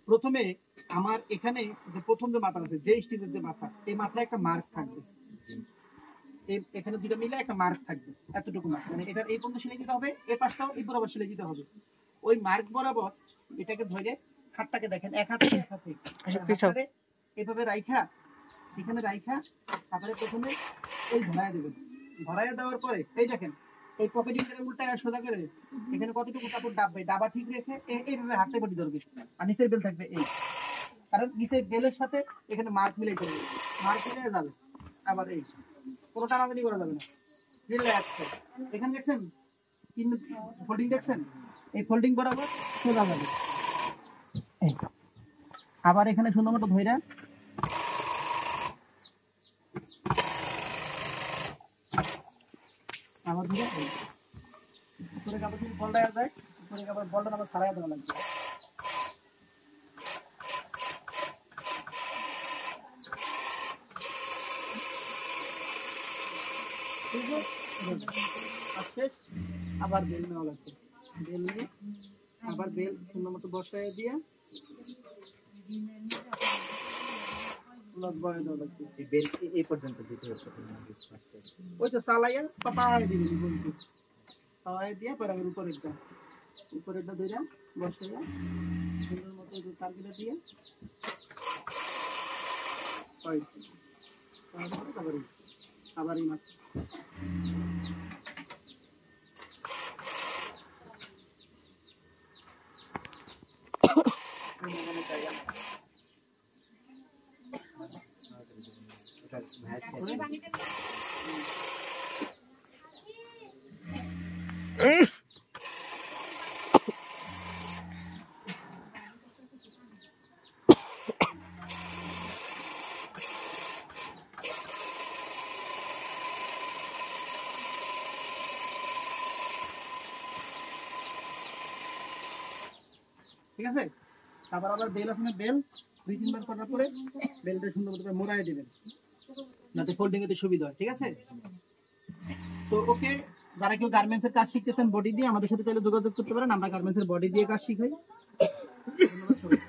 প্রথমে আমার এখানে যে প্রথম যে মাথা আছে, যে স্টিচের যে মাথা, এই মাথায় একটা মার্ক থাকবে, এখানে দুটো মিলে একটা মার্ক থাকবে, এতটুকু মার্ক, মানে এটার এই পর্যন্ত সেলাই দিতে হবে, এই পাশটাও এই বরাবর সেলাই দিতে হবে। ওই মার্ক বরাবর এটাকে ধরে হাতটাকে দেখেন, এক হাতে এভাবে রাইখা, এখানে রাইখা, তারপরে প্রথমে এই ধরায় দেবেন। ধরায় দেওয়ার পরে এই দেখেন এই পকেটিং করে উল্টায় সোজা করে এখানে কতটুকু কাপড় ডাববে, ডাবা ঠিক রেখে এইভাবে হাতে বডি ধরবে, আর নিচের বেল থাকবে এই, কারণ নিচের বেলের সাথে এখানে মার্ক মিলাই করবে, মার্ক মিলাই যাবে। আবার এই কোনো টানাটানি করা যাবে না, রিল্যাক্স। এখানে দেখছেন ফোল্ডিং, দেখছেন এই ফোল্ডিং বরাবর সোজা যাবে। আবার এখানে সুন্দর মতো ধইরা আবার ধরে উপরে কাপড় যদি বলটা যায়, উপরে কাপড় বলটা আবার ছাড়াই দেওয়া লাগবে। আবার বেল নেওয়া লাগবে, বেল নিয়ে আবার বেল সুন্দর মতো বসায় দিয়ে এই পর্যন্ত দিতে হচ্ছে, ওই তো চালাইয়া পাতায় দিবি বলছি, পাতায় দিয়ে পরে আবার উপরেরটা ধরে বসাইয়া সুন্দর মতো তারগুলো দিয়ে আবার এই মাছ ঠিক আছে। তারপর আবার বেল আছে না, বেল 2-3 বার করার পরে বেলটা সুন্দর মতো মোড়ায় দিবেন যাতে ফোল্ডিং এতে সুবিধা হয়। ঠিক আছে, তো ওকে, যারা কেউ গার্মেন্টস এর কাজ শিখতেছেন বডি দিয়ে, আমাদের সাথে চাইলে যোগাযোগ করতে পারেন, আমরা গার্মেন্টস এর বডি দিয়ে কাজ শিখাই। ধন্যবাদ সবাই।